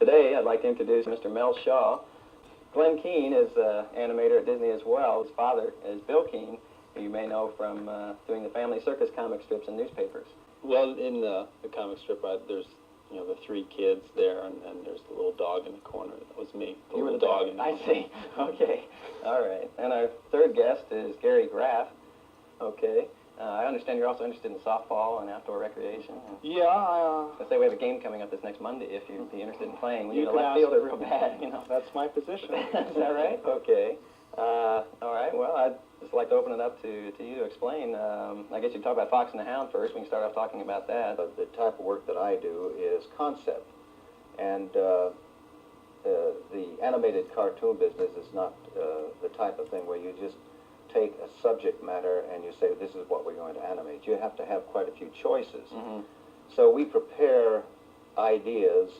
Today, I'd like to introduce Mr. Mel Shaw. Glen Keane is an animator at Disney as well. His father is Bill Keane, who you may know from doing the Family Circus comic strips and newspapers. Well, in the comic strip, there's the three kids there, and there's the little dog in the corner. That was me. You were the dog in the I see. Okay. All right. And our third guest is Gary Graff. Okay. I understand you're also interested in softball and outdoor recreation. Yeah. I say we have a game coming up this next Monday if you'd be interested in playing. We need a could left fielder real bad, you know. That's my position. Is that right? Okay. All right. Well, I'd just like to open it up to you to explain. I guess you'd talk about Fox and the Hound first. We can start off talking about that. The type of work that I do is concept. And the animated cartoon business is not the type of thing where you just take a subject matter and you say, this is what we're going to animate. You have to have quite a few choices. Mm-hmm. So we prepare ideas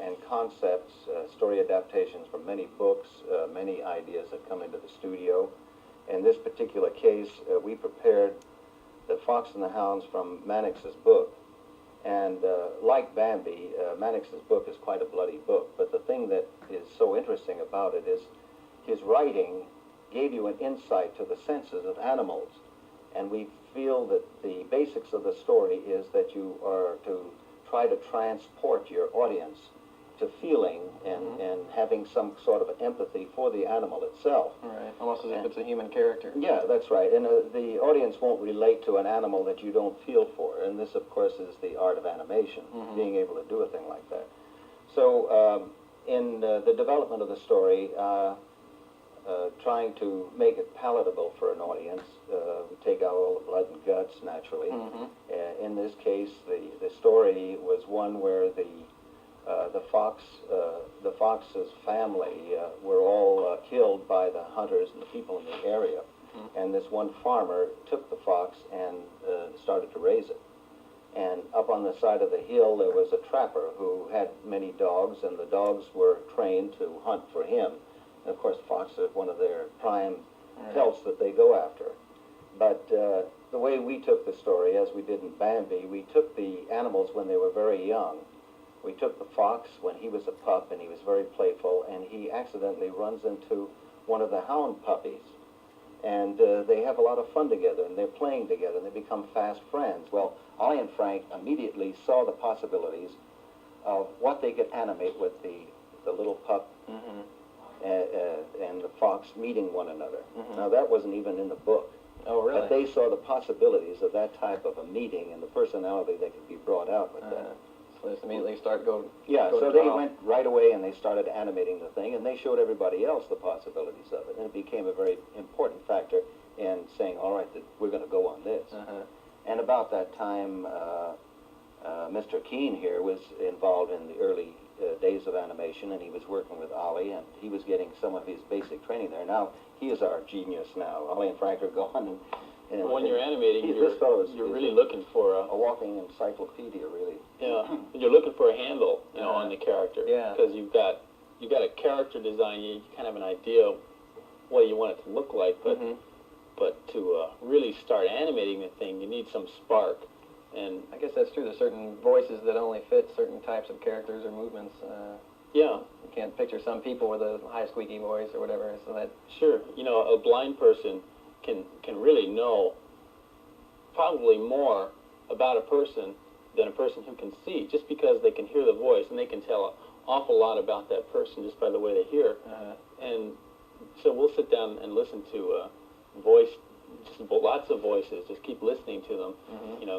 and concepts, story adaptations from many books, many ideas that come into the studio. In this particular case, we prepared the Fox and the Hounds from Mannix's book. And like Bambi, Mannix's book is quite a bloody book. But the thing that is so interesting about it is his writing gave you an insight to the senses of animals. And we feel that the basics of the story is that you are to try to transport your audience to feeling and having some sort of empathy for the animal itself. Right, almost as if it's a human character. Yeah, that's right. And the audience won't relate to an animal that you don't feel for. And this, of course, is the art of animation, being able to do a thing like that. So in the development of the story, trying to make it palatable for an audience, we take out all the blood and guts, naturally. In this case, the story was one where the fox's family were all killed by the hunters and the people in the area. And this one farmer took the fox and started to raise it. And up on the side of the hill, there was a trapper who had many dogs, and the dogs were trained to hunt for him. And of course, fox is one of their prime pelts that they go after. But the way we took the story, as we did in Bambi, we took the animals when they were very young. We took the fox when he was a pup, and he was very playful, and he accidentally runs into one of the hound puppies. And they have a lot of fun together, and they're playing together, and they become fast friends. Well, Ollie and Frank immediately saw the possibilities of what they could animate with the little pup and the fox meeting one another. Now, that wasn't even in the book. Oh, really? But they saw the possibilities of that type of a meeting and the personality that could be brought out with that. So they just immediately So they went right away and they started animating the thing, and they showed everybody else the possibilities of it. And it became a very important factor in saying, all right, we're going to go on this. And about that time, Mr. Keane here was involved in the early days of animation, and he was working with Ollie, and he was getting some of his basic training there. Now, he is our genius now. Ollie and Frank are gone. And when you're animating, you're really looking for a walking encyclopedia, really. Yeah, you're looking for a handle, on the character. Yeah. Because you've got a character design. You kind of have an idea of what you want it to look like, but to really start animating the thing, you need some spark. And I guess that's true. There's certain voices that only fit certain types of characters or movements. Yeah. You can't picture some people with a high squeaky voice or whatever. So that. Sure. A blind person can really know probably more about a person than a person who can see, just because they can hear the voice, and they can tell an awful lot about that person just by the way they hear. And so we'll sit down and listen to just lots of voices, just keep listening to them.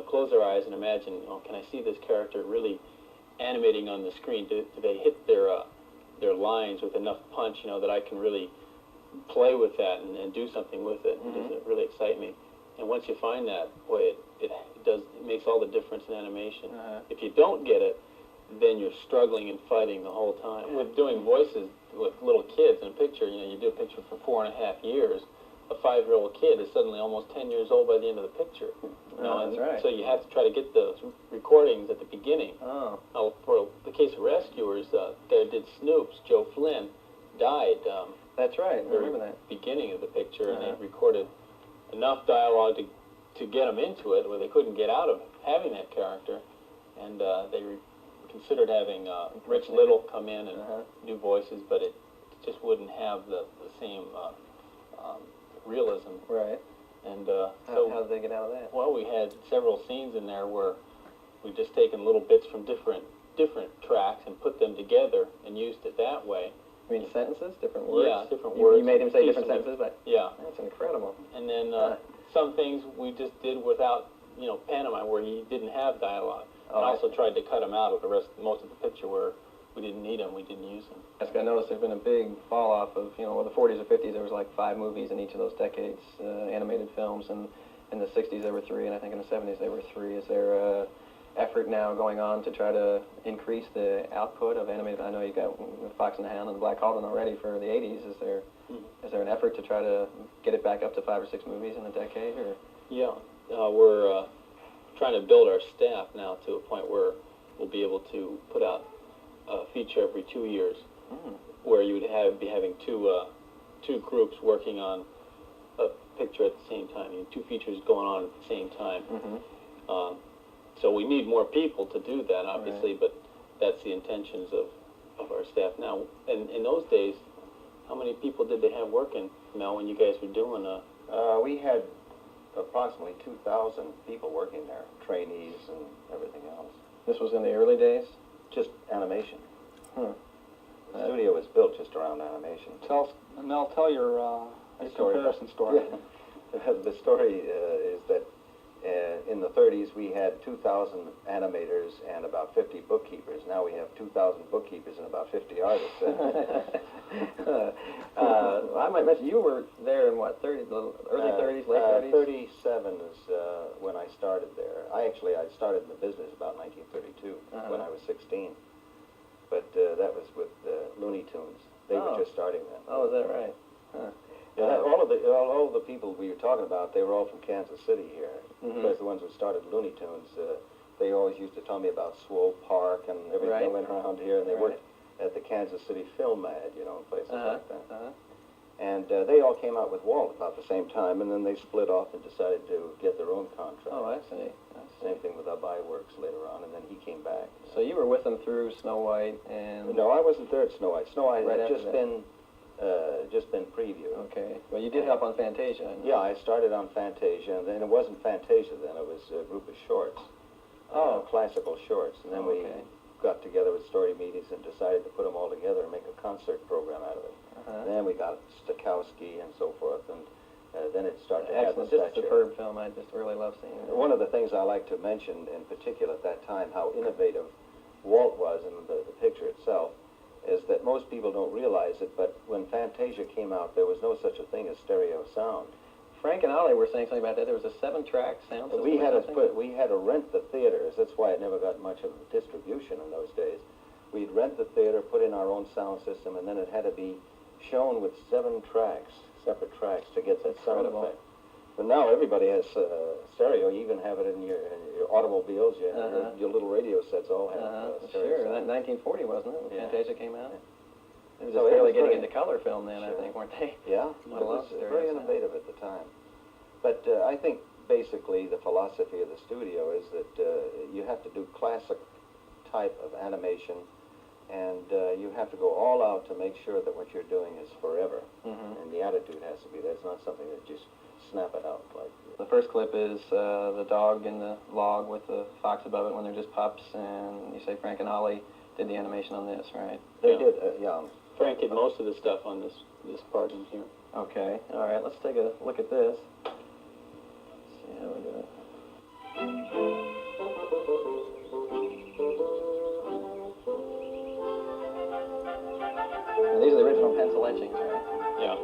Close our eyes and imagine, can I see this character really animating on the screen? Do they hit their lines with enough punch, that I can really play with that and do something with it? Does it really excite me? And once you find that, boy, it makes all the difference in animation. If you don't get it, then you're struggling and fighting the whole time. With doing voices with little kids in a picture, you do a picture for 4.5 years. A 5-year-old kid is suddenly almost 10 years old by the end of the picture. That's right. So you have to try to get those recordings at the beginning. Oh. Now, for the case of Rescuers, the guy who did Snoops, Joe Flynn, died. That's right. I remember that. Beginning of the picture, and they recorded enough dialogue to get them into it, where they couldn't get out of having that character, and they considered having Rich Little come in and do voices, but it just wouldn't have the same realism. Right. And how did they get out of that? well, we had several scenes in there where we'd just taken little bits from different tracks and put them together and used it that way. You mean sentences, different words? Yeah, different words. You made him say different sentences, but yeah, that's incredible. and then some things we just did without, pantomime, where he didn't have dialogue. Oh, and also tried to cut him out of most of the picture where we didn't need him, we didn't use him. I noticed there's been a big fall off of, the 40s or 50s, there was like 5 movies in each of those decades, animated films, and in the 60s there were 3, and I think in the 70s there were 3. Is there a effort now going on to try to increase the output of animated? I know you got Fox and the Hound and the Black Cauldron already for the 80s. Is there an effort to try to get it back up to 5 or 6 movies in a decade? Or? Yeah, we're trying to build our staff now to a point where we'll be able to put out a feature every 2 years, where you would be having two groups working on a picture at the same time. 2 features going on at the same time. So we need more people to do that, obviously, but that's the intentions of our staff now. And in those days, how many people did they have working, Mel, when you guys were doing We had approximately 2,000 people working there, trainees and everything else. This was in the early days? Just animation. The studio was built just around animation. Mel, tell your comparison story. The story is that in the 30s we had 2,000 animators and about 50 bookkeepers. Now we have 2,000 bookkeepers and about 50 artists. I might mention, you were there in what, early 30s, late 30s? 37 is when I started there. I started in the business about 1932 when I was 16. But that was with Looney Tunes. They were just starting then. Oh, is that right? All of the people we were talking about, they were all from Kansas City here. Because the ones who started Looney Tunes, they always used to tell me about Swole Park and everything that went around here, and they worked at the Kansas City Film Ad, places like that. And they all came out with Walt about the same time, and then they split off and decided to get their own contract. Oh, I see. Same thing with Abai Works later on, and then he came back. So you were with them through Snow White and... No, I wasn't there at Snow White. Snow White had just been previewed. Okay. Well, you did help on Fantasia. Yeah, I started on Fantasia, and then it wasn't Fantasia then, it was a group of shorts. Classical shorts. And then we got together with Story Meetings and decided to put them all together and make a concert program out of it. And then we got Stokowski and so forth, and then it started to have the stature. Just a superb film. I just really love seeing it. One of the things I like to mention in particular at that time, how innovative Walt was in the picture itself, is that most people don't realize it, but when Fantasia came out, there was no such a thing as stereo sound. Frank and Ollie were saying something about that. There was a 7-track sound system. We had to rent the theaters. That's why it never got much of distribution in those days. We'd rent the theater, put in our own sound system, and then it had to be shown with 7 tracks, separate tracks, to get that sound effect. But now everybody has stereo. You even have it in your automobiles. Your little radio sets all have stereo. Sure, that 1940, wasn't it, when Fantasia came out? It was So just barely getting into color film then, I think, weren't they? Yeah, it was very innovative at the time. But I think basically the philosophy of the studio is that you have to do classic type of animation, and you have to go all out to make sure that what you're doing is forever. And the attitude has to be there. It's not something that just snap it out like. The first clip is the dog in the log with the fox above it when they're just pups, and you say Frank and Ollie did the animation on this, right? They did, yeah. Frank did most of the stuff on this part in here. Okay, all right, let's take a look at this. Let's see how we do it. Now, these are the original pencil etchings, right? Yeah.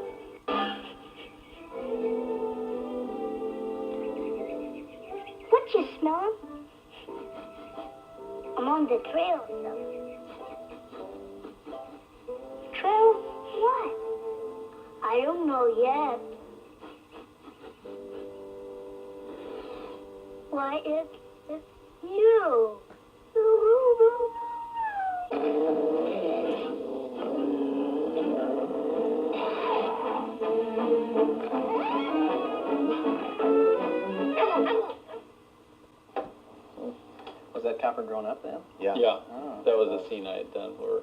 What you smell? I'm on the trail, so. Trail what? I don't know yet. Why, it's you. Was that copper grown up then? Yeah. Yeah, Oh. that was a scene I had done where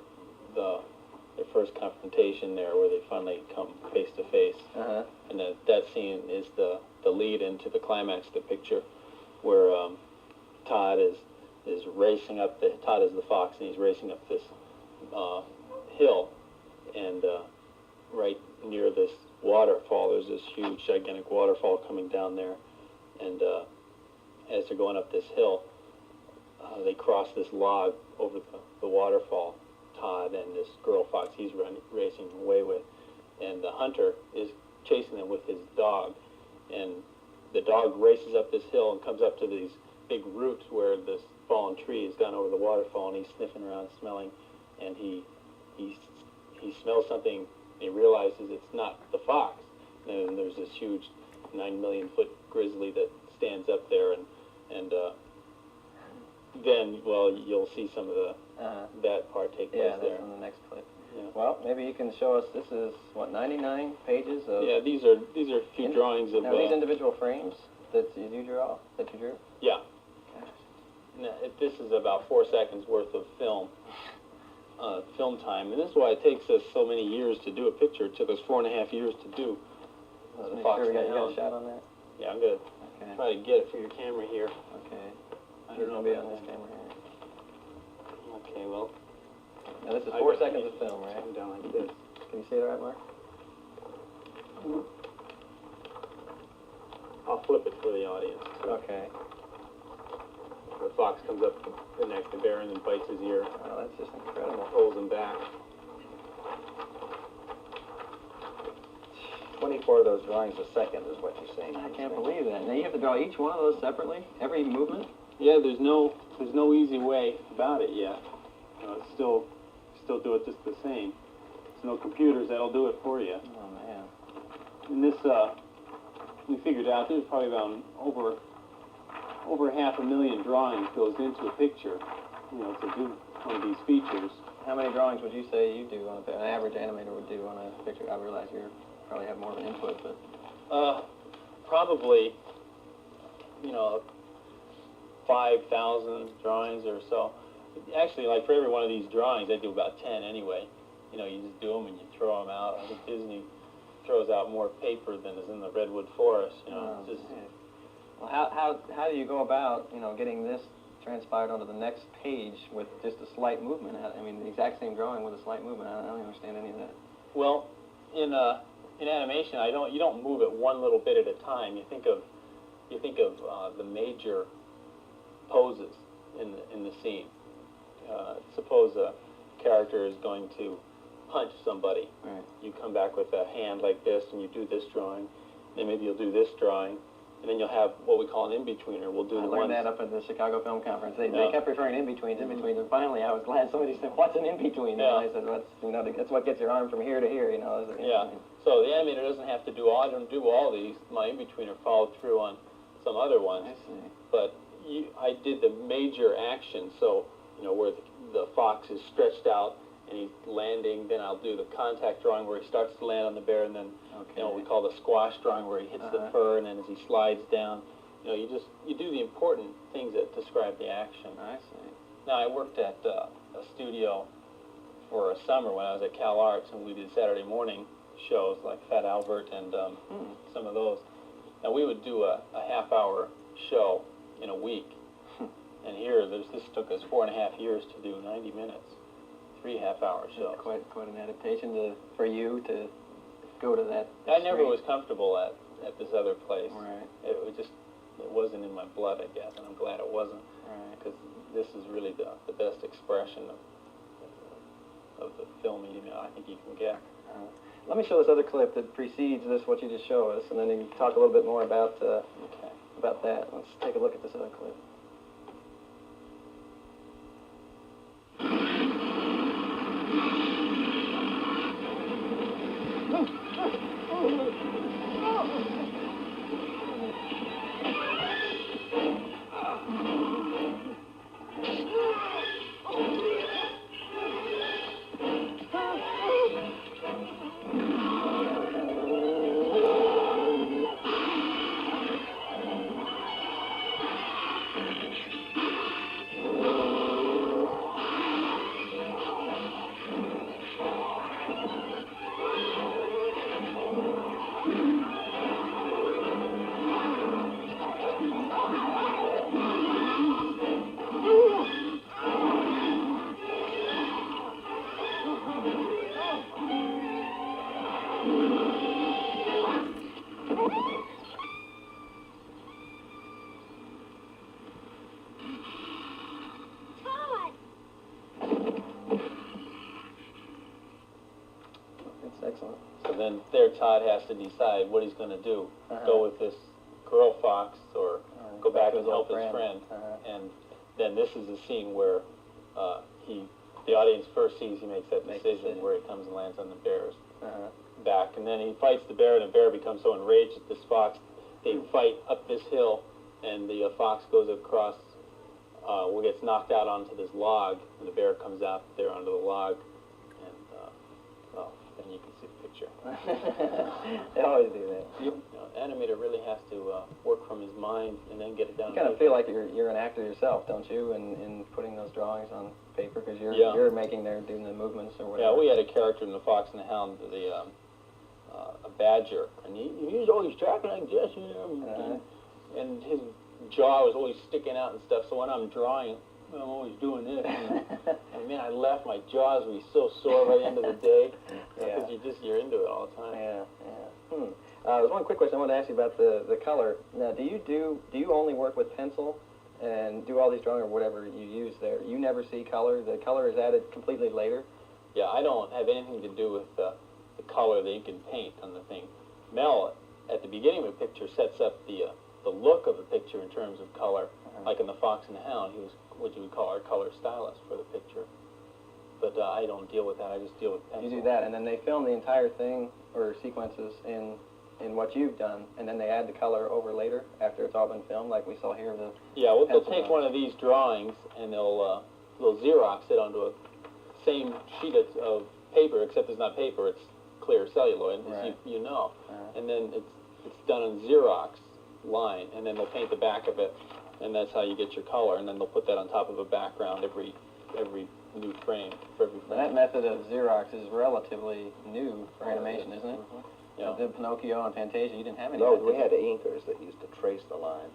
their first confrontation there, where they finally come face to face. Uh-huh. And that scene is the lead into the climax of the picture, where Todd is racing up Todd is the fox, and he's racing up this hill, and right near this waterfall, there's this huge, gigantic waterfall coming down there, and as they're going up this hill, they cross this log over the waterfall, Todd and this girl fox he's racing away with, and the hunter is chasing them with his dog, and the dog races up this hill and comes up to these big roots where this fallen tree has gone over the waterfall, and he's sniffing around, smelling, and he smells something, and he realizes it's not the fox. And then there's this huge 9 million foot grizzly that stands up there, and then, well, you'll see some of that part take place Yeah, there. that's in the next clip. Yeah. Well, maybe you can show us, this is, what, 99 pages of... Yeah, these are a few drawings of... Now, these individual frames that you drew? Yeah. Now, this is about 4 seconds worth of film time, and this is why it takes us so many years to do a picture. It took us 4.5 years to do the Make fox sure we and got hound. a shot on that? Yeah, I'm gonna Okay. try to get it for your camera here. Okay. I You're don't know going to be about on this that. camera here. Okay, well. Now, this is I 4 got seconds it. of film, right? I'm down like this. Can you see it all right, Mark? I'll flip it for the audience. Okay. The fox comes up the next to bear and then bites his ear, Oh, that's just incredible. pulls him back. 24 of those drawings a second is what you're saying. I can't believe that. Now, you have to draw each one of those separately? Every movement? Yeah, there's no easy way about it yet. It's still do it just the same. There's no computers that'll do it for you. Oh, man. And this, we figured out there's probably about over 500,000 drawings goes into a picture, to do one of these features. How many drawings would you say you do on an average animator would do on a picture? I realize you probably have more of an input, but... Probably, 5,000 drawings or so. Actually, like for every one of these drawings, I do about 10 anyway. You just do them and you throw them out. I think Disney throws out more paper than is in the redwood forest. Oh, It's just, man. Well, how do you go about, getting this transpired onto the next page with just a slight movement? I mean, the exact same drawing with a slight movement. I don't understand any of that. well, in animation, you don't move it one little bit at a time. You think of the major poses in the scene. Suppose a character is going to punch somebody. Right. You come back with a hand like this, and you do this drawing. Then maybe you'll do this drawing, and then you'll have what we call an in-betweener. We'll do I the learned ones. that up at the Chicago Film Conference. They Yeah. kept referring to in-betweens, and finally I was glad somebody said, what's an in-between? Yeah. And I said, that's what gets your arm from here to here, is an Yeah. in-between. So the animator doesn't have to do all. I don't do all these. My in-betweener followed through on some other ones. I see. But I did the major action, so where the fox is stretched out and he's landing. Then I'll do the contact drawing where he starts to land on the bear, and then what we call the squash drawing where he hits the fur, and then as he slides down, you do the important things that describe the action. I see. Now I worked at a studio for a summer when I was at Cal Arts, and we did Saturday morning shows like Fat Albert and some of those. Now we would do a half-hour show in a week. And here, this took us 4.5 years to do 90 minutes, 3 half-hour shows. Quite an adaptation for you to go to that. I never extreme. was comfortable at this other place. Right. It wasn't in my blood, I guess, and I'm glad it wasn't, Right. because this is really the best expression of the film medium I think you can get. Let me show this other clip that precedes this, what you just showed us, and then you can talk a little bit more about that. Let's take a look at this other clip. then there Todd has to decide what he's going to do. Go with this girl fox or go back and help his friend. And then this is the scene where the audience first sees he makes that decision where he comes and lands on the bear's back. And then he fights the bear, and the bear becomes so enraged at this fox. They fight up this hill, and the fox goes across, gets knocked out onto this log, and the bear comes out there onto the log. And you can see the picture. They always do that. Animator really has to work from his mind and then get it down. You kind of feel like you're an actor yourself, don't you, in putting those drawings on paper, because you're making doing the movements or whatever. Yeah, we had a character in The Fox and the Hound, a badger, and he was always talking like this, and his jaw was always sticking out and stuff. So when I'm drawing, I'm always doing this. And man, I left, my jaws would be so sore by the end of the day, because you're into it all the time. There's one quick question I wanted to ask you about the color. Now, do you only work with pencil and do all these drawings or whatever you use there? You never see color? The color is added completely later? Yeah, I don't have anything to do with the color, the ink and paint on the thing. Mel, at the beginning of a picture, sets up the look of the picture in terms of color. Like in The Fox and the Hound, he was what you would call our color stylist for the picture. But I don't deal with that. I just deal with pencil. You do that, and then they film the entire thing or sequences in what you've done, and then they add the color over later after it's all been filmed, like we saw here. Well, they'll take one of these drawings and they'll Xerox it onto a same sheet of paper, except it's not paper; it's clear celluloid, as you know. And then it's done on Xerox line, and then they'll paint the back of it, and that's how you get your color. And then they'll put that on top of a background every new frame for every frame. That method of Xerox is relatively new for animation, isn't it? Yeah. The Pinocchio and Fantasia, you didn't have any. No, we had inkers that used to trace the lines.